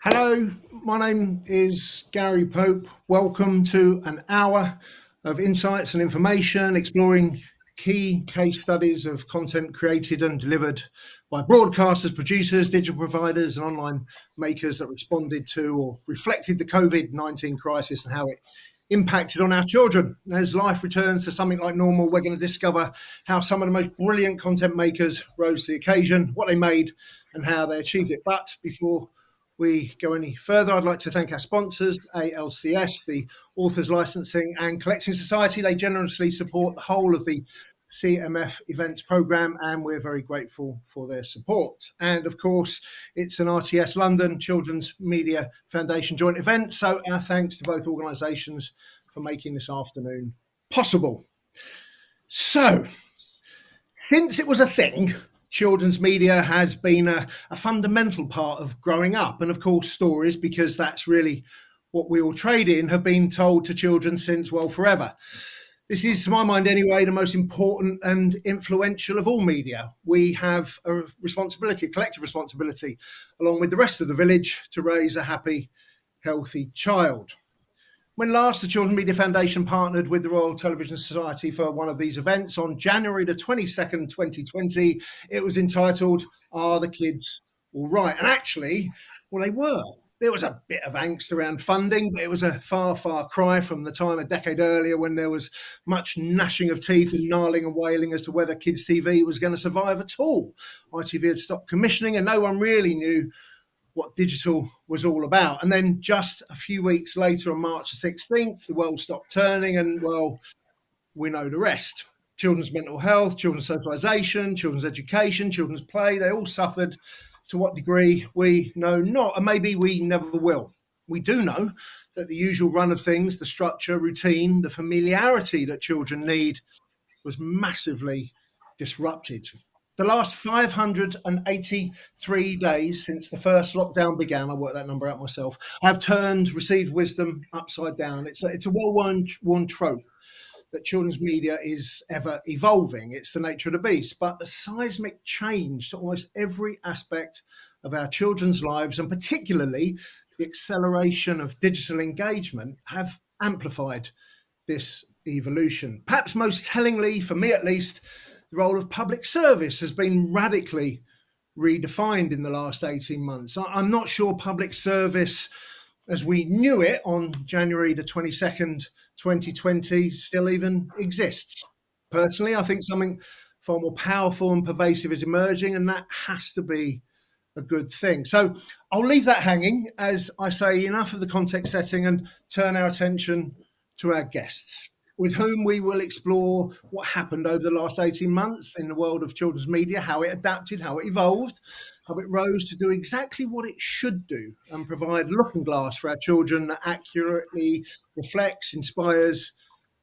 Hello, my name is Gary Pope. Welcome to an hour of insights and information exploring key case studies of content created and delivered by broadcasters, producers, digital providers and online makers that responded to or reflected the COVID-19 crisis and how it impacted on our children. As life returns to something like normal, we're going to discover how some of the most brilliant content makers rose to the occasion, what they made and how they achieved it. But before we go any further, I'd like to thank our sponsors, ALCS, the Authors Licensing and Collecting Society. They generously support the whole of the CMF events programme, and we're very grateful for their support. And of course, it's an RTS London Children's Media Foundation joint event, so our thanks to both organisations for making this afternoon possible. So, since it was a thing, children's media has been a fundamental part of growing up. And of course, stories, because that's really what we all trade in, have been told to children since, well, forever. This is, to my mind anyway, the most important and influential of all media. We have a responsibility, a collective responsibility, along with the rest of the village, to raise a happy, healthy child. When last the Children's Media Foundation partnered with the Royal Television Society for one of these events on January the 22nd, 2020, it was entitled, Are the Kids All Right? And actually, well, they were. There was a bit of angst around funding, but it was a far, far cry from the time a decade earlier when there was much gnashing of teeth and gnarling and wailing as to whether kids' TV was going to survive at all. ITV had stopped commissioning and no one really knew what digital was all about. And then just a few weeks later, on March the 16th, the world stopped turning and, well, we know the rest. Children's mental health, children's socialisation, children's education, children's play, they all suffered. To what degree, we know not, and maybe we never will. We do know that the usual run of things, the structure, routine, the familiarity that children need was massively disrupted. The last 583 days since the first lockdown began, I worked that number out myself, have turned received wisdom upside down. It's a well-worn trope that children's media is ever evolving. It's the nature of the beast. But the seismic change to almost every aspect of our children's lives, and particularly the acceleration of digital engagement, have amplified this evolution. Perhaps most tellingly, for me at least, the role of public service has been radically redefined in the last 18 months. I'm not sure public service as we knew it on January the 22nd, 2020, still even exists. Personally, I think something far more powerful and pervasive is emerging, and that has to be a good thing. So I'll leave that hanging as I say enough of the context setting and turn our attention to our guests, with whom we will explore what happened over the last 18 months in the world of children's media, how it adapted, how it evolved, how it rose to do exactly what it should do and provide a looking glass for our children that accurately reflects, inspires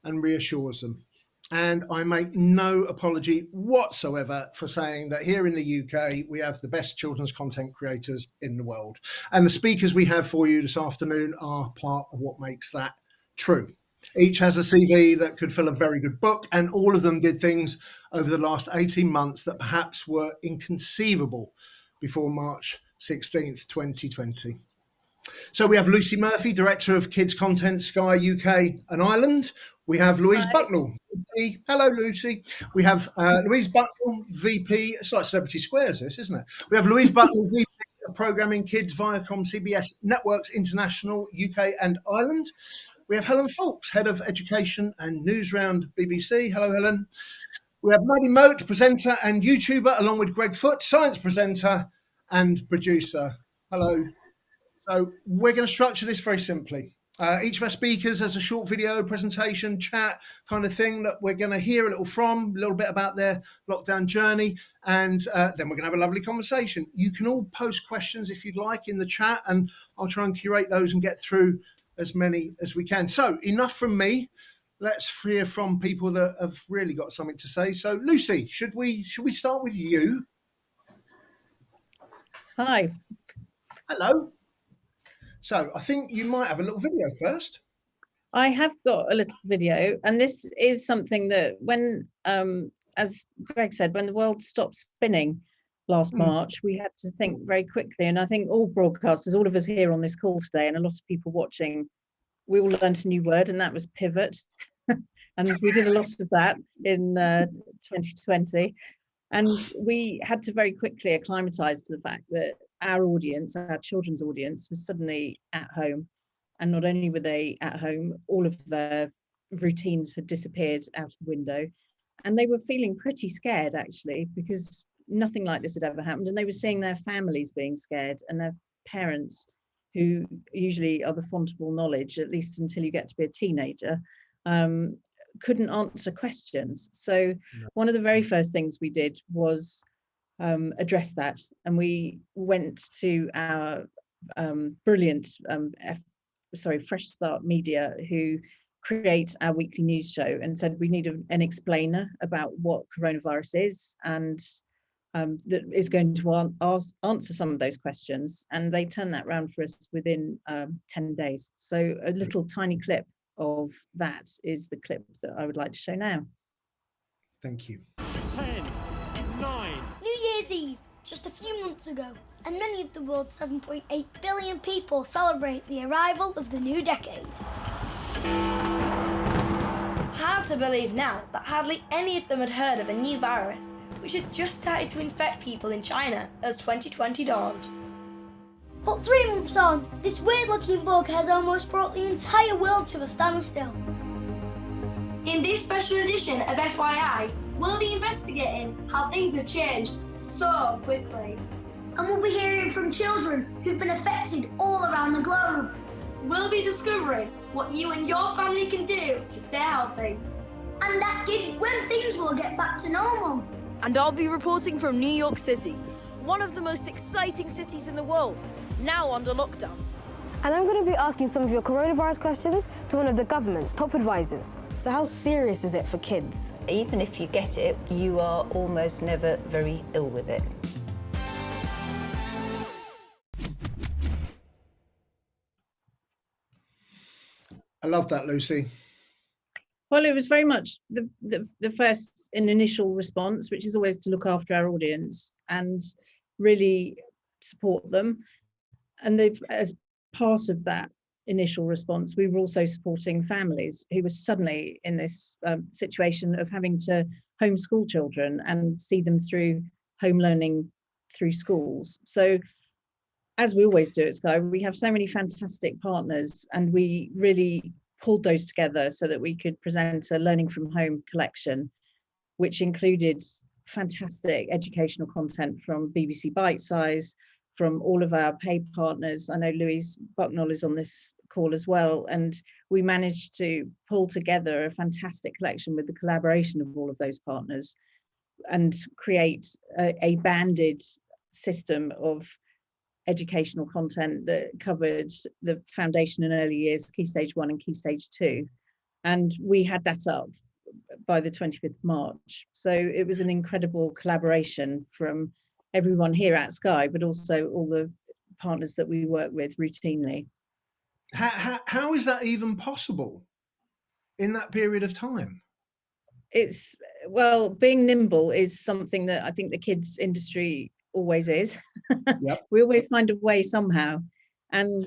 and reassures them. And I make no apology whatsoever for saying that here in the UK, we have the best children's content creators in the world. And the speakers we have for you this afternoon are part of what makes that true. Each has a CV that could fill a very good book, and all of them did things over the last 18 months that perhaps were inconceivable before March 16th, 2020. So we have Lucy Murphy, Director of Kids Content, Sky UK and Ireland. We have Louise Bucknell. Hello, Lucy. We have Louise Bucknell, VP. It's like Celebrity Squares, this, isn't it? We have Louise Bucknell, VP of Programming Kids, Viacom CBS Networks International, UK and Ireland. We have Helen Fawkes, Head of Education and Newsround BBC. Hello, Helen. We have Maddie Moat, presenter and YouTuber, along with Greg Foote, science presenter and producer. Hello. So we're going to structure this very simply. Each of our speakers has a short video presentation, chat kind of thing that we're going to hear a little bit about their lockdown journey, and then we're going to have a lovely conversation. You can all post questions if you'd like in the chat, and I'll try and curate those and get through as many as we can. So enough from me. Let's hear from people that have really got something to say. So Lucy, should we start with you? Hi. Hello. So I think you might have a little video first. I have got a little video, and this is something that when, as Greg said, when the world stopped spinning, last March, we had to think very quickly. And I think all broadcasters, all of us here on this call today, and a lot of people watching, we all learned a new word, and that was pivot. And we did a lot of that in 2020. And we had to very quickly acclimatise to the fact that our audience, our children's audience, was suddenly at home. And not only were they at home, all of their routines had disappeared out the window. And they were feeling pretty scared, actually, because nothing like this had ever happened. And they were seeing their families being scared, and their parents, who usually are the font of all knowledge, at least until you get to be a teenager, couldn't answer questions. So one of the very first things we did was address that. And we went to our brilliant Fresh Start Media, who create our weekly news show, and said we need an explainer about what coronavirus is, and that is going to answer some of those questions. And they turned that around for us within 10 days. So a little tiny clip of that is the clip that I would like to show now. Thank you. 10, 9. New Year's Eve, just a few months ago, and many of the world's 7.8 billion people celebrate the arrival of the new decade. Hard to believe now that hardly any of them had heard of a new virus, which had just started to infect people in China as 2020 dawned. But 3 months on, this weird-looking bug has almost brought the entire world to a standstill. In this special edition of FYI, we'll be investigating how things have changed so quickly. And we'll be hearing from children who've been affected all around the globe. We'll be discovering what you and your family can do to stay healthy. And asking when things will get back to normal. And I'll be reporting from New York City, one of the most exciting cities in the world, now under lockdown. And I'm going to be asking some of your coronavirus questions to one of the government's top advisors. So how serious is it for kids? Even if you get it, you are almost never very ill with it. I love that, Lucy. Well, it was very much the first and initial response, which is always to look after our audience and really support them. And as part of that initial response, we were also supporting families who were suddenly in this situation of having to homeschool children and see them through home learning through schools. So, as we always do at Sky, we have so many fantastic partners, and we really pulled those together so that we could present a Learning from Home collection, which included fantastic educational content from BBC Bitesize, from all of our paid partners. I know Louise Bucknell is on this call as well, and we managed to pull together a fantastic collection with the collaboration of all of those partners and create a banded system of educational content that covered the foundation and early years, Key Stage 1 and Key Stage 2. And we had that up by the 25th March. So it was an incredible collaboration from everyone here at Sky, but also all the partners that we work with routinely. How is that even possible in that period of time? It's, well, being nimble is something that I think the kids industry always is. Yep. We always find a way somehow. And,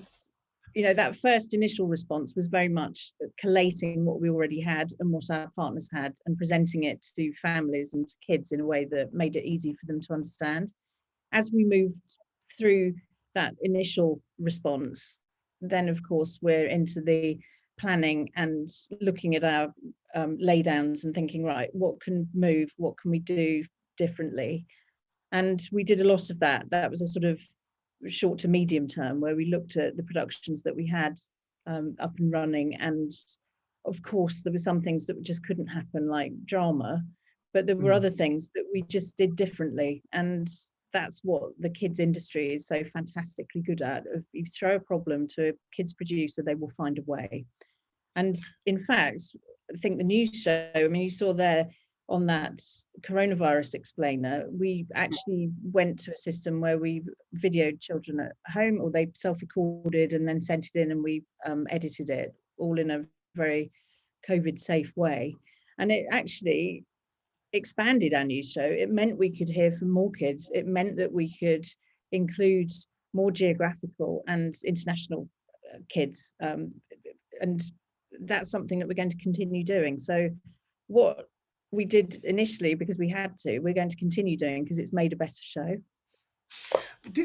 you know, that first initial response was very much collating what we already had and what our partners had and presenting it to families and to kids in a way that made it easy for them to understand. As we moved through that initial response, then of course we're into the planning and looking at our laydowns and thinking, right, what can move, what can we do differently? And we did a lot of that. That was a sort of short to medium term where we looked at the productions that we had up and running. And of course, there were some things that just couldn't happen, like drama, but there were other things that we just did differently. And that's what the kids industry is so fantastically good at. If you throw a problem to a kids producer, they will find a way. And in fact, I think the news show, I mean, you saw there on that coronavirus explainer, we actually went to a system where we videoed children at home, or they self-recorded and then sent it in, and we edited it all in a very COVID safe way. And it actually, expanded our news show, it meant we could hear from more kids. It meant that we could include more geographical and international kids. And that's something that we're going to continue doing. So what we did initially, because we had to, we're going to continue doing because it's made a better show.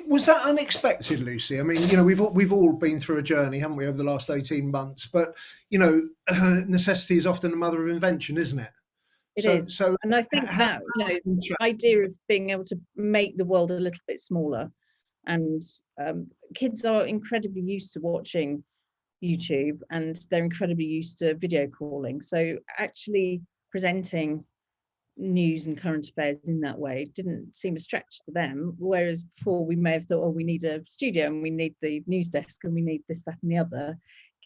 Was that unexpected, Lucy? I mean, we've all been through a journey, haven't we, over the last 18 months? But, necessity is often the mother of invention, isn't it? It is. So, and I think that, the idea of being able to make the world a little bit smaller, and kids are incredibly used to watching YouTube, and they're incredibly used to video calling. So actually presenting news and current affairs in that way didn't seem a stretch to them, whereas before we may have thought, oh, we need a studio and we need the news desk and we need this, that and the other.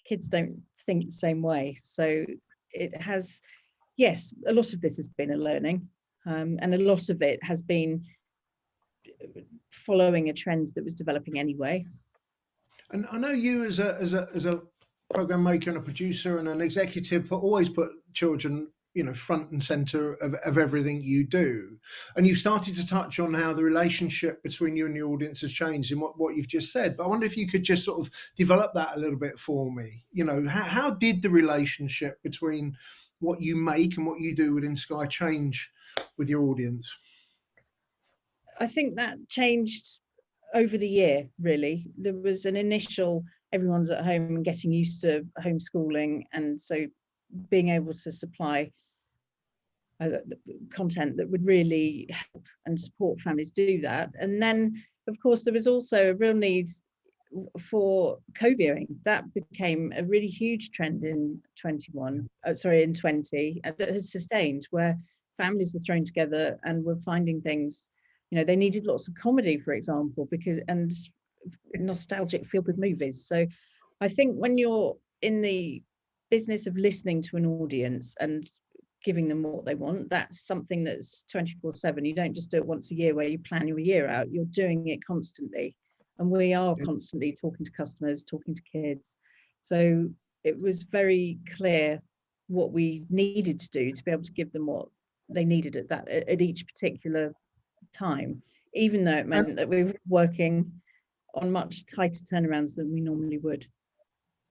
Kids don't think the same way. So it has, yes, a lot of this has been a learning, and a lot of it has been following a trend that was developing anyway. And I know you as a program maker and a producer and an executive always put children, front and center of everything you do. And you've started to touch on how the relationship between you and the audience has changed in what you've just said. But I wonder if you could just sort of develop that a little bit for me. How did the relationship between what you make and what you do within Sky change with your audience? I think that changed over the year, really. There was an initial, everyone's at home and getting used to homeschooling, and so being able to supply content that would really help and support families do that. And then, of course, there was also a real need for co-viewing. That became a really huge trend in 20, that has sustained, where families were thrown together and were finding things. They needed lots of comedy, for example, and nostalgic feel-good movies. So I think when you're in the business of listening to an audience and giving them what they want, that's something that's 24/7. You don't just do it once a year where you plan your year out. You're doing it constantly. And we are constantly talking to customers, talking to kids. So it was very clear what we needed to do to be able to give them what they needed at each particular time, even though it meant that we were working on much tighter turnarounds than we normally would.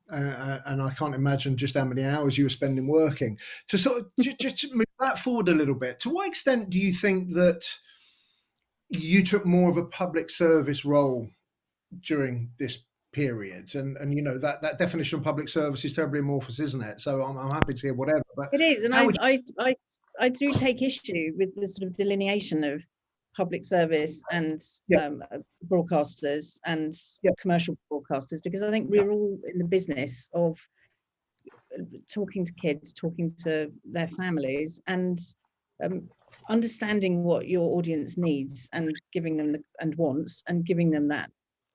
And I can't imagine just how many hours you were spending working. To sort of just move that forward a little bit, to what extent do you think that you took more of a public service role during this period? And that definition of public service is terribly amorphous, isn't it? So I'm happy to hear whatever. But it is, and I do take issue with the sort of delineation of public service and broadcasters and commercial broadcasters, because I think we're all in the business of talking to kids, talking to their families, and understanding what your audience needs and giving them and wants, and giving them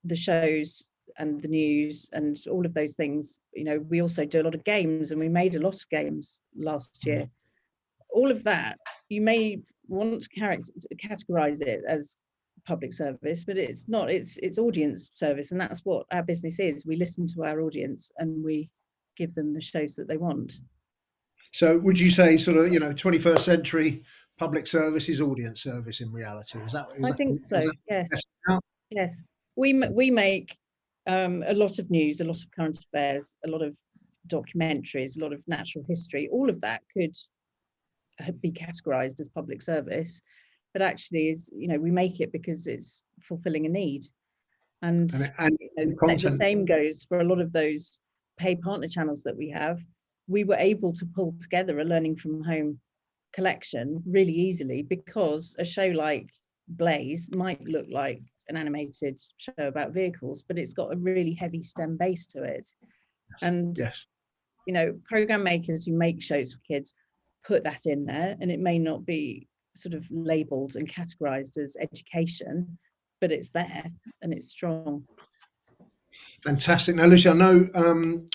the shows and the news and all of those things. We also do a lot of games, and we made a lot of games last year. All of that, you may want to categorize it as public service, but it's not. It's audience service, and that's what our business is. We listen to our audience and we give them the shows that they want. So would you say sort of 21st century public service is audience service in reality? I think so. Yes. We make a lot of news, a lot of current affairs, a lot of documentaries, a lot of natural history. All of that could be categorized as public service, but actually we make it because it's fulfilling a need. And the same goes for a lot of those paid partner channels that we have. We were able to pull together a learning from home collection really easily, because a show like Blaze might look like an animated show about vehicles, but it's got a really heavy STEM base to it. And program makers who make shows for kids put that in there, and it may not be sort of labeled and categorized as education, but it's there and it's strong. Fantastic. Now, Lucy, I know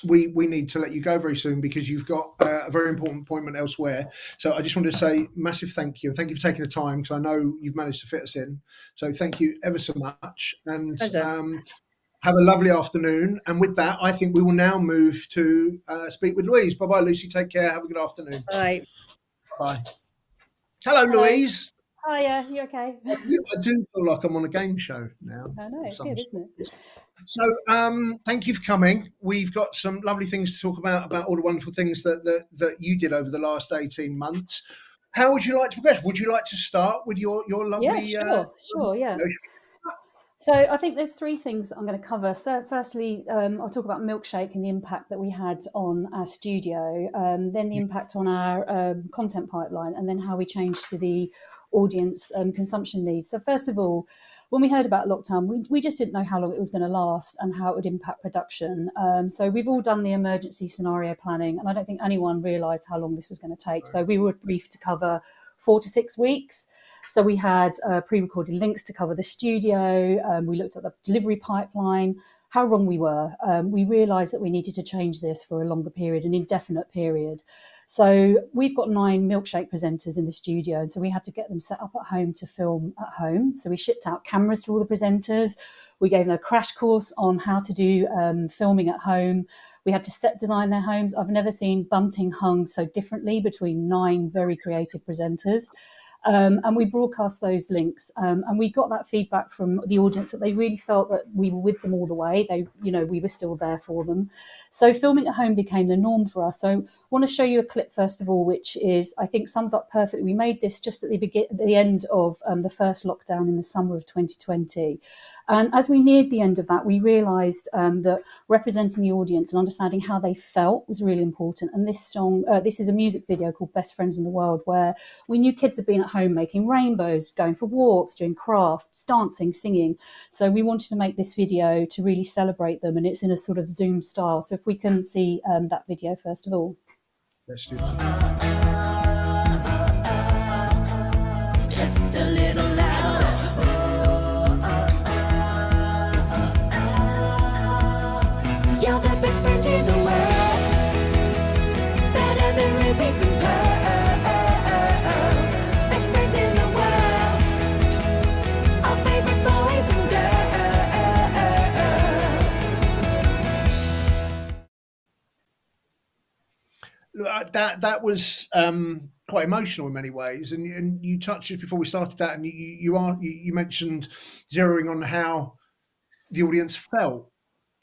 we need to let you go very soon because you've got a very important appointment elsewhere. So I just wanted to say massive thank you. Thank you for taking the time, because I know you've managed to fit us in. So thank you ever so much. And have a lovely afternoon. And with that, I think we will now move to speak with Louise. Bye-bye, Lucy. Take care. Have a good afternoon. Bye. Bye. Hello, Louise. Hiya, you okay? I do feel like I'm on a game show now. I know, of it's some good, sort. isn't it? So, thank you for coming. We've got some lovely things to talk about all the wonderful things that you did over the last 18 months. How would you like to progress? Would you like to start with your lovely? Yeah, sure, yeah. So I think there's three things that I'm going to cover. So firstly, I'll talk about Milkshake and the impact that we had on our studio, then the impact on our content pipeline, and then how we changed to the audience consumption needs. So first of all, when we heard about lockdown, we just didn't know how long it was going to last and how it would impact production. So we've all done the emergency scenario planning, and I don't think anyone realised how long this was going to take. So we were briefed to cover 4 to 6 weeks. So we had pre-recorded links to cover the studio. We looked at the delivery pipeline, how wrong we were. We realised that we needed to change this for a longer period, an indefinite period. So we've got 9 Milkshake presenters in the studio, and so we had to get them set up at home to film at home. So we shipped out cameras to all the presenters. We gave them a crash course on how to do filming at home. We had to set design their homes. I've never seen bunting hung so differently between 9 very creative presenters. And we broadcast those links, and we got that feedback from the audience that they really felt that we were with them all the way. We were still there for them. So filming at home became the norm for us. So I want to show you a clip first of all, which is, I think, sums up perfectly. We made this just at the end of the first lockdown in the summer of 2020. And as we neared the end of that, we realised that representing the audience and understanding how they felt was really important. And this song, this is a music video called Best Friends in the World, where we knew kids had been at home making rainbows, going for walks, doing crafts, dancing, singing. So we wanted to make this video to really celebrate them. And it's in a sort of Zoom style. So if we can see that video first of all. Let's do that. Just a little louder. You're the best friend in the world, better than rubies and pearls. Best friend in the world, our favorite boys and Look, that was quite emotional in many ways, and you touched it before we started that, and you mentioned zeroing on how the audience felt.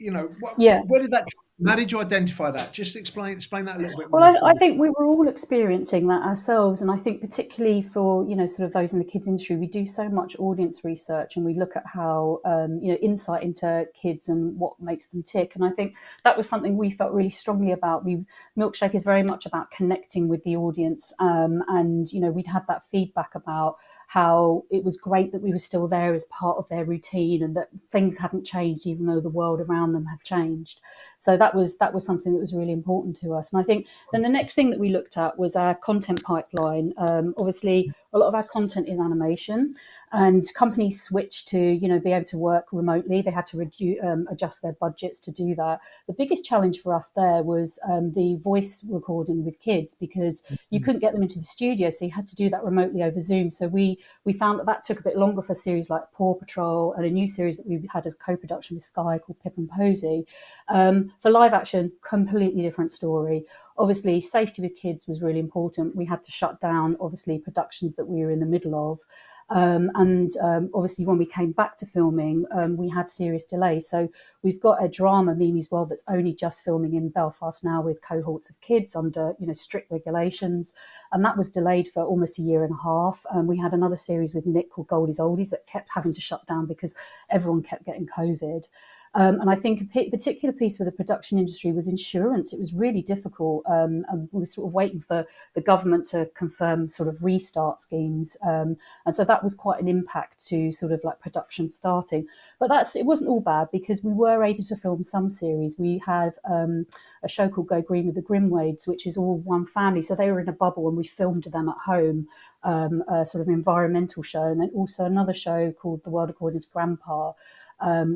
Where did that? How did you identify that? Just explain that a little bit more. Well, I think we were all experiencing that ourselves, and I think particularly for sort of those in the kids industry, we do so much audience research, and we look at how insight into kids and what makes them tick. And I think that was something we felt really strongly about. Milkshake is very much about connecting with the audience, and we'd had that feedback about how it was great that we were still there as part of their routine, and that things hadn't changed even though the world around them had changed. So that was something that was really important to us. And I think then the next thing that we looked at was our content pipeline. Obviously, a lot of our content is animation, and companies switched to be able to work remotely. They had to adjust their budgets to do that. The biggest challenge for us there was the voice recording with kids, because you couldn't get them into the studio, so you had to do that remotely over Zoom. So we found that took a bit longer for series like Paw Patrol and a new series that we had as co-production with Sky called Pip and Posy. For live action, completely different story. Obviously, safety with kids was really important. We had to shut down, obviously, productions that we were in the middle of. Obviously, when we came back to filming, we had serious delays. So we've got a drama, Mimi's World, that's only just filming in Belfast now with cohorts of kids under strict regulations. And that was delayed for almost a year and a half. We had another series with Nick called Goldie's Oldies that kept having to shut down because everyone kept getting COVID. And I think a particular piece for the production industry was insurance. It was really difficult. And we were sort of waiting for the government to confirm sort of restart schemes. And so that was quite an impact to sort of like production starting. But it wasn't all bad, because we were able to film some series. We have a show called Go Green with the Grimwades, which is all one family. So they were in a bubble and we filmed them at home, a sort of environmental show. And then also another show called The World According to Grandpa,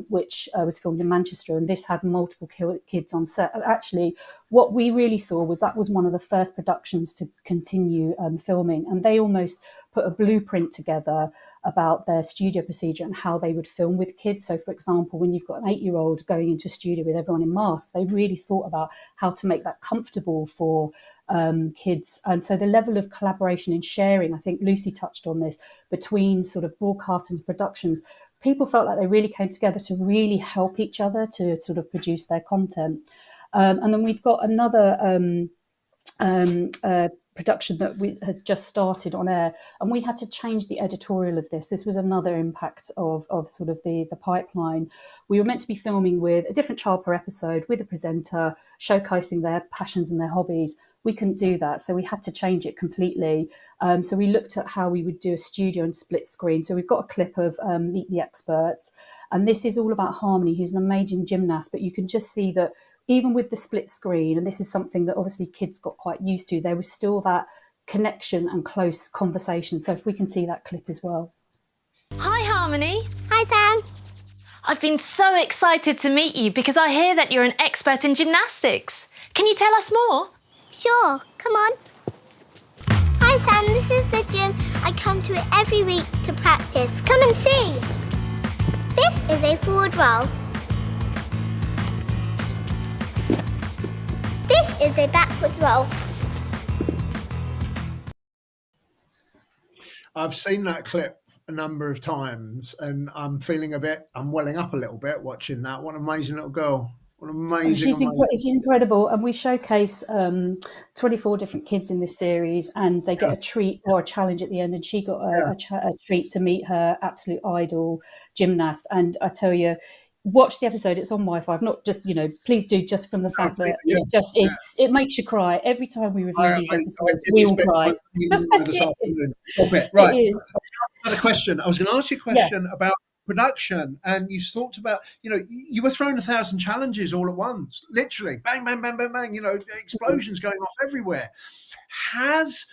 which was filmed in Manchester, and this had multiple kids on set. Actually, what we really saw was that was one of the first productions to continue filming, and they almost put a blueprint together about their studio procedure and how they would film with kids. So, for example, when you've got an 8-year-old going into a studio with everyone in masks, they really thought about how to make that comfortable for kids. And so the level of collaboration and sharing, I think Lucy touched on this, between sort of broadcasters and productions, people felt like they really came together to really help each other to sort of produce their content. And then we've got another production that has just started on air, and we had to change the editorial of this. This was another impact of sort of the pipeline. We were meant to be filming with a different child per episode, with a presenter, showcasing their passions and their hobbies. We couldn't do that, so we had to change it completely. So we looked at how we would do a studio and split screen. So we've got a clip of Meet the Experts, and this is all about Harmony, who's an amazing gymnast, but you can just see that even with the split screen, and this is something that obviously kids got quite used to, there was still that connection and close conversation. So if we can see that clip as well. Hi, Harmony. Hi, Sam. I've been so excited to meet you because I hear that you're an expert in gymnastics. Can you tell us more? Sure, come on. Hi, Sam. This is the gym. I come to it every week to practice. Come and see. This is a forward roll. This is a backwards roll. I've seen that clip a number of times, and I'm welling up a little bit watching that. What an amazing little girl. What an amazing. She's incredible. And we showcase 24 different kids in this series, and they get a treat or a challenge at the end. And she got a treat to meet her absolute idol gymnast. And I tell you, watch the episode. It's on Wi-Fi. I've not just, please do, just from the fact that it just is, it makes you cry. Every time we review these episodes, we all cry. Right. Another question. I was going to ask you a question about production, and you talked about, you were throwing 1,000 challenges all at once, literally, bang, bang, bang, bang, bang, explosions going off everywhere. Has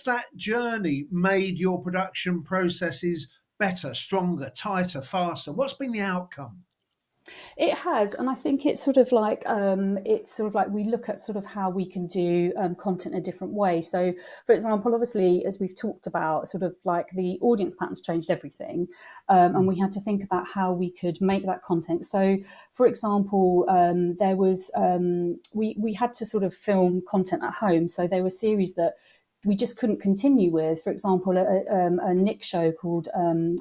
that journey made your production processes better, stronger, tighter, faster? What's been the outcome? It has, and I think it's sort of like we look at sort of how we can do content in a different way. So, for example, obviously, as we've talked about, sort of like the audience patterns changed everything, and we had to think about how we could make that content. So, for example, there was we had to sort of film content at home. So there were series that we just couldn't continue with. For example, a Nick show called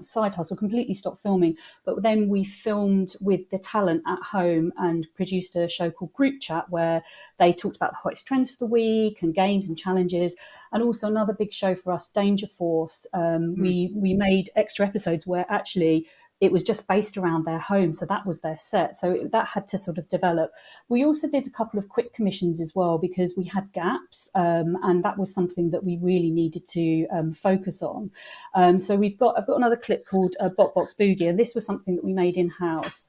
Side Hustle completely stopped filming, but then we filmed with the talent at home and produced a show called Group Chat, where they talked about the hottest trends for the week and games and challenges. And also another big show for us, Danger Force. We made extra episodes where actually it was just based around their home. So that was their set. So that had to sort of develop. We also did a couple of quick commissions as well, because we had gaps. And that was something that we really needed to focus on. So I've got another clip called Bot Box Boogie. And this was something that we made in-house.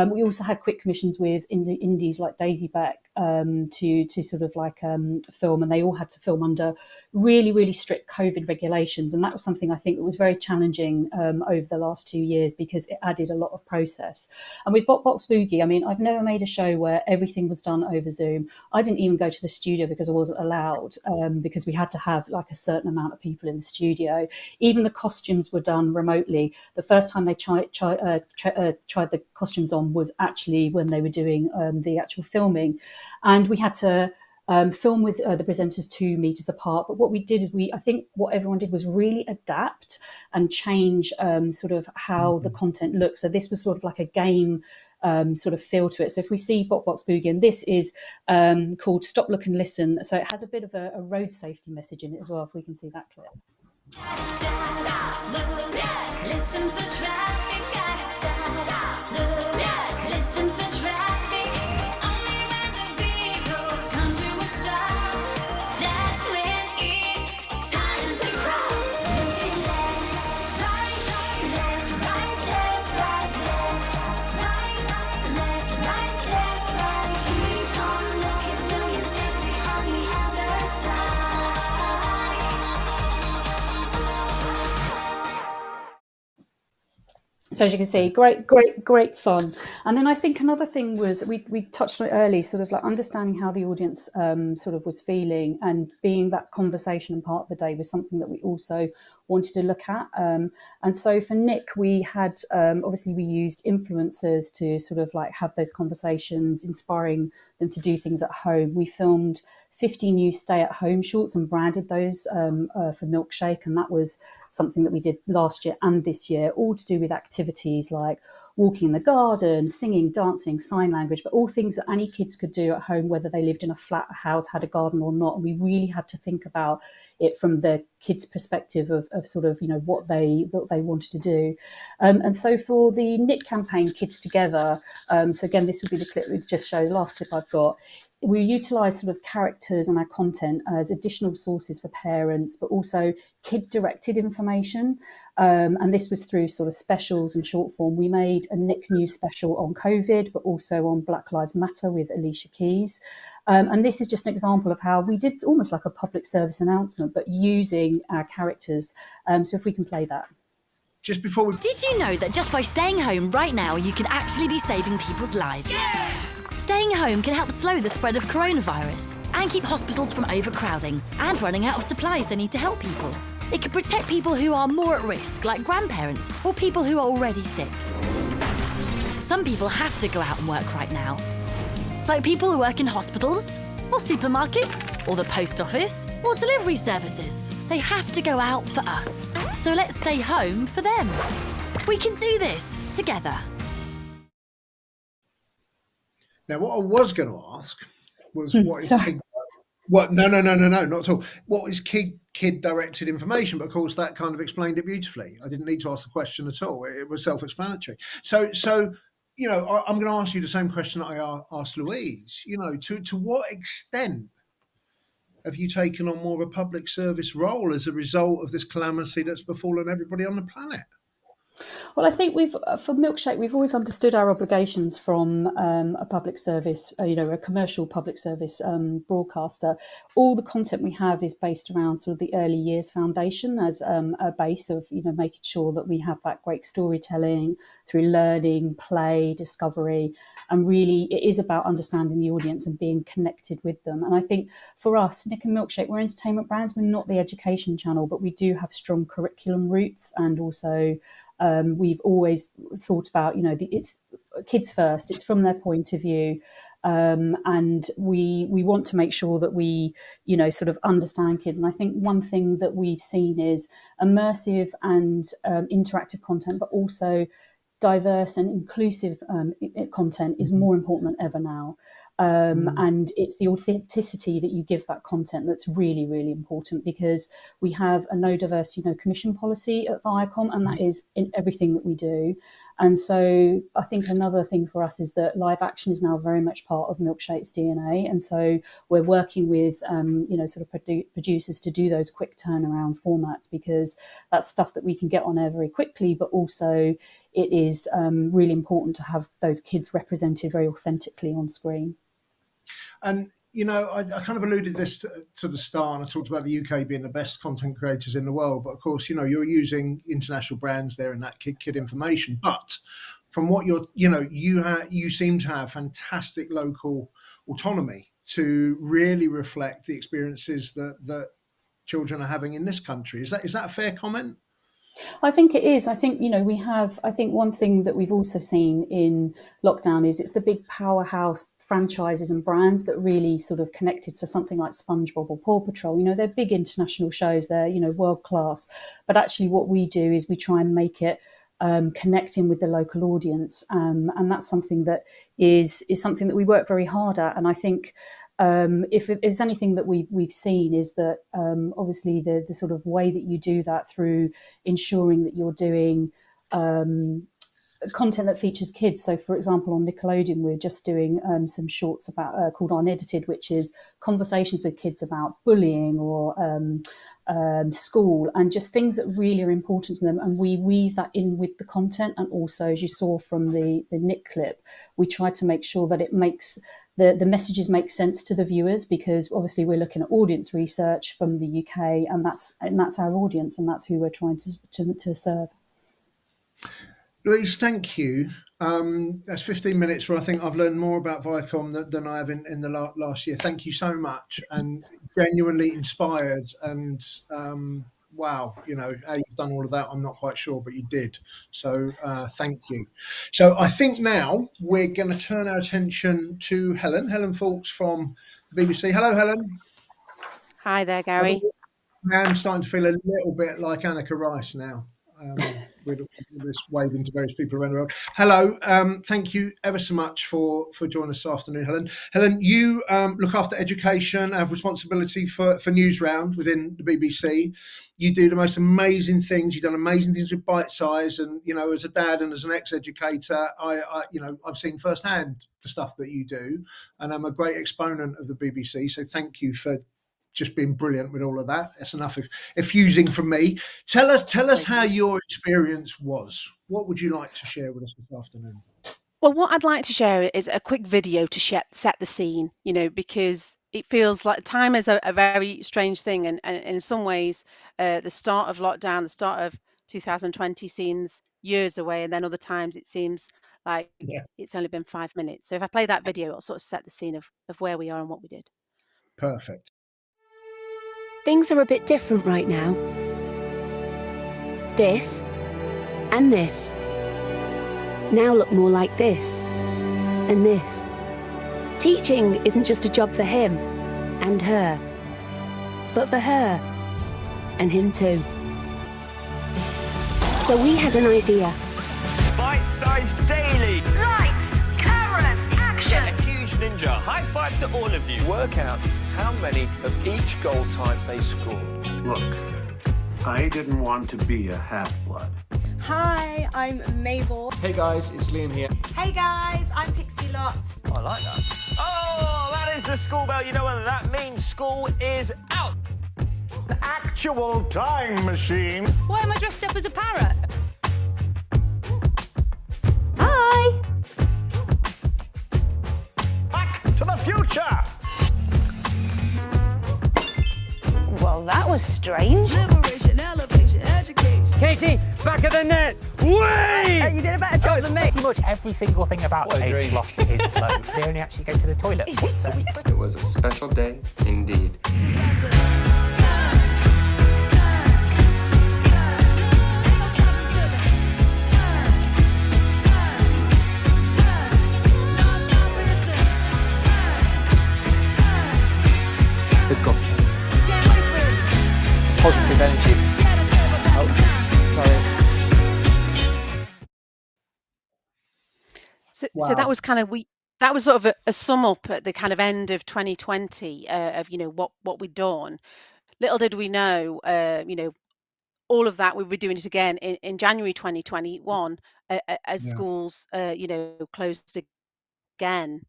We also had quick commissions with indies like Daisy Beck to sort of like film, and they all had to film under really, really strict COVID regulations. And that was something I think that was very challenging over the last 2 years, because it added a lot of process. And with Bot Box Boogie, I mean, I've never made a show where everything was done over Zoom. I didn't even go to the studio because I wasn't allowed, because we had to have like a certain amount of people in the studio. Even the costumes were done remotely. The first time they tried the costumes on was actually when they were doing the actual filming. And we had to film with the presenters 2 meters apart. But what we did is I think what everyone did was really adapt and change sort of how the content looks. So this was sort of like a game sort of feel to it. So if we see Bot Box Boogie, and this is called Stop, Look and Listen. So it has a bit of a road safety message in it as well, if we can see that clip. Stop, look, listen for traffic. Gotta stop, look, listen for traffic. Only when the vehicles come to a stop, that's when it's time to cross. Looking left, right, left, right, left, right, left, right. Keep on looking till you're safely on the other side. So as you can see, great fun. And then I think another thing was we touched on it early, sort of like understanding how the audience sort of was feeling, and being that conversation and part of the day was something that we also wanted to look at. And so for Nick, we had, obviously we used influencers to sort of like have those conversations, inspiring them to do things at home. We filmed 50 new stay-at-home shorts and branded those for Milkshake, and that was something that we did last year and this year, all to do with activities like walking in the garden, singing, dancing, sign language, but all things that any kids could do at home, whether they lived in a flat house, had a garden or not. And we really had to think about it from the kids' perspective of sort of, what they wanted to do. And so for the Nick campaign, Kids Together, so again, this would be the clip we just showed, the last clip I've got. We utilise sort of characters and our content as additional sources for parents, but also kid-directed information. And this was through sort of specials and short form. We made a Nick News special on COVID, but also on Black Lives Matter with Alicia Keys. And this is just an example of how we did almost like a public service announcement, but using our characters. So if we can play that. Just before we... Did you know that just by staying home right now, you could actually be saving people's lives? Yeah! Staying home can help slow the spread of coronavirus and keep hospitals from overcrowding and running out of supplies they need to help people. It can protect people who are more at risk, like grandparents or people who are already sick. Some people have to go out and work right now, like people who work in hospitals or supermarkets or the post office or delivery services. They have to go out for us, so let's stay home for them. We can do this together. Now, what I was going to ask was what is kid, what? No, not at all. What is kid-directed information? But of course, that kind of explained it beautifully. I didn't need to ask the question at all. It was self-explanatory. So I'm going to ask you the same question that I asked Louise. To what extent have you taken on more of a public service role as a result of this calamity that's befallen everybody on the planet? Well, I think for Milkshake, we've always understood our obligations from a public service, a commercial public service broadcaster. All the content we have is based around sort of the early years foundation as a base of, making sure that we have that great storytelling through learning, play, discovery. And really, it is about understanding the audience and being connected with them. And I think for us, Nick and Milkshake, we're entertainment brands. We're not the education channel, but we do have strong curriculum roots, and also we've always thought about, it's kids first. It's from their point of view, and we want to make sure that we, sort of understand kids. And I think one thing that we've seen is immersive and interactive content, but also diverse and inclusive content is more important than ever now. And it's the authenticity that you give that content that's really, really important, because we have a no diversity, no commission policy at Viacom, and that is in everything that we do. And so I think another thing for us is that live action is now very much part of Milkshake's DNA. And so we're working with, sort of producers to do those quick turnaround formats, because that's stuff that we can get on air very quickly, but also it is really important to have those kids represented very authentically on screen. And, I kind of alluded this to the start, and I talked about the UK being the best content creators in the world. But of course, you're using international brands there in that kid information. But from what you seem to have fantastic local autonomy to really reflect the experiences that children are having in this country. Is that a fair comment? I think it is. I think, I think one thing that we've also seen in lockdown is it's the big powerhouse franchises and brands that really sort of connected to something like SpongeBob or Paw Patrol. They're big international shows, they're, world class. But actually what we do is we try and make it connecting with the local audience. And that's something that is something that we work very hard at. And I think if there's anything that we've seen is that obviously the sort of way that you do that through ensuring that you're doing content that features kids. So, for example, on Nickelodeon, we're just doing some shorts about called Unedited, which is conversations with kids about bullying or school and just things that really are important to them. And we weave that in with the content. And also, as you saw from the Nick clip, we try to make sure that it makes the messages make sense to the viewers, because obviously we're looking at audience research from the UK, and that's our audience, and that's who we're trying to serve. Louise, thank you. That's 15 minutes where I think I've learned more about Viacom than I have in the last year. Thank you so much, and genuinely inspired and wow, how you've done all of that, I'm not quite sure, but you did. So thank you. So I think now we're going to turn our attention to Helen Fawkes from the BBC. Hello, Helen. Hi there, Gary. I'm starting to feel a little bit like Annika Rice now. We're just waving to various people around the world. Hello, thank you ever so much for joining us this afternoon, Helen. Helen, you look after education, have responsibility for Newsround within the BBC. You do the most amazing things. You've done amazing things with Bite Size, and as a dad and as an ex-educator, I've seen firsthand the stuff that you do, and I'm a great exponent of the BBC. So thank you for just been brilliant with all of that. That's enough effusing from me. Tell us how your experience was. What would you like to share with us this afternoon? Well, what I'd like to share is a quick video to set the scene, because it feels like time is a very strange thing. And in some ways, the start of lockdown, the start of 2020 seems years away. And then other times it seems like it's only been 5 minutes. So if I play that video, it'll sort of set the scene of where we are and what we did. Perfect. Things are a bit different right now. This and this now look more like this and this. Teaching isn't just a job for him and her, but for her and him too. So we had an idea. Bite-sized daily. Lights, cameras, action. Get a huge ninja. High five to all of you. Work out how many of each goal type they scored. Look, I didn't want to be a half-blood. Hi, I'm Mabel. Hey guys, it's Liam here. Hey guys, I'm Pixie Lot. Oh, I like that. Oh, that is the school bell. You know what that means? School is out. The actual time machine. Why am I dressed up as a parrot? Hi. Back to the future. Well, that was strange. Liberation, elevation, education. Katie, back of the net. Wait! You did a better job than me. Pretty much every single thing about a sloth is slow. They only actually go to the toilet once a week. It was a special day indeed. Let's go. Positive energy. Oh, sorry. So that was kind of that was sort of a sum up at the kind of end of 2020 of what we'd done. Little did we know, all of that we were doing it again in January 2021 as schools closed again.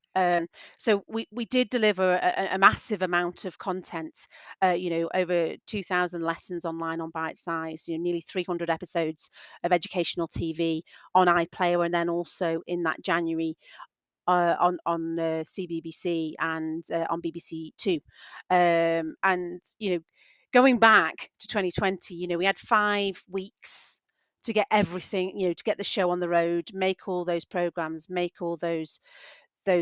So we did deliver a massive amount of content, over 2,000 lessons online on Bite Size, nearly 300 episodes of educational TV on iPlayer, and then also in that January on CBBC and on BBC Two. And going back to 2020, we had 5 weeks to get everything, to get the show on the road, make all those programs, make all those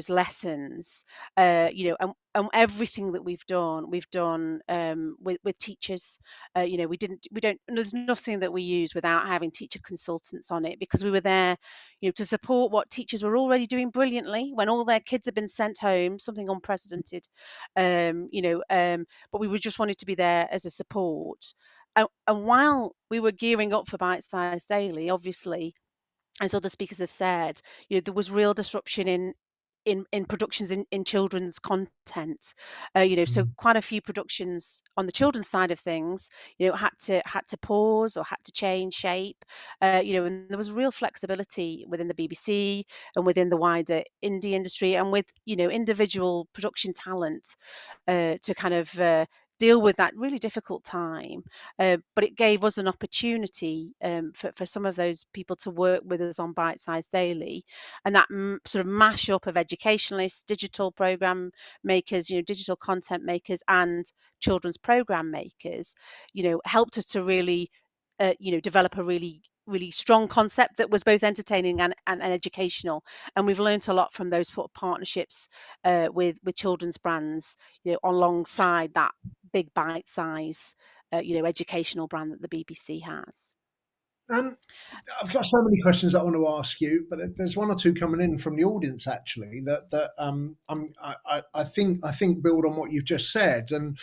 lessons, and everything that we've done with teachers. There's nothing that we use without having teacher consultants on it, because we were there, to support what teachers were already doing brilliantly when all their kids had been sent home, something unprecedented, but we were just wanted to be there as a support. And while we were gearing up for Bite Size Daily, obviously, as other speakers have said, there was real disruption in productions in children's content. So quite a few productions on the children's side of things, had to pause or had to change shape. And there was real flexibility within the BBC and within the wider indie industry, and with individual production talent to kind of deal with that really difficult time. But it gave us an opportunity for some of those people to work with us on Bite Size Daily, and that sort of mash up of educationalists, digital program makers, digital content makers, and children's program makers, helped us to really, develop a really strong concept that was both entertaining and educational. And we've learned a lot from those partnerships with children's brands, alongside that big Bite Size educational brand that the BBC has. Um, I've got so many questions that I want to ask you, but there's one or two coming in from the audience actually I think build on what you've just said, and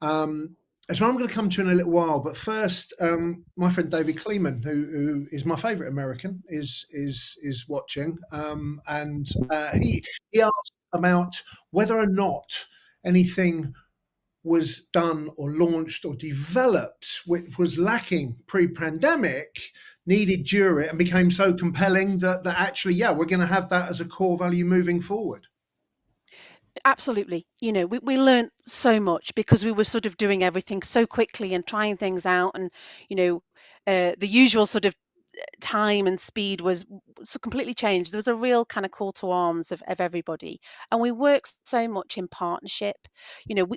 that's what I'm going to come to in a little while. But first, my friend David Kleeman, who is my favourite American, is watching, and he asked about whether or not anything was done or launched or developed, which was lacking pre-pandemic, needed during, and became so compelling that actually, yeah, we're going to have that as a core value moving forward. Absolutely. We learned so much because we were sort of doing everything so quickly and trying things out, and the usual sort of time and speed was so completely changed. There was a real kind of call to arms of everybody, and we worked so much in partnership.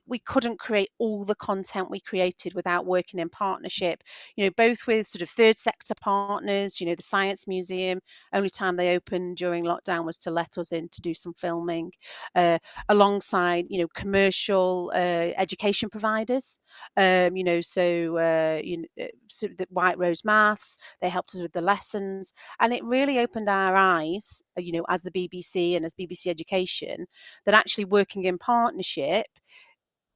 We couldn't create all the content we created without working in partnership, both with sort of third sector partners. The Science Museum, only time they opened during lockdown was to let us in to do some filming, alongside commercial education providers. So the White Rose Maths, they helped us with the lessons, and it really opened our eyes, as the BBC and as BBC Education, that actually working in partnership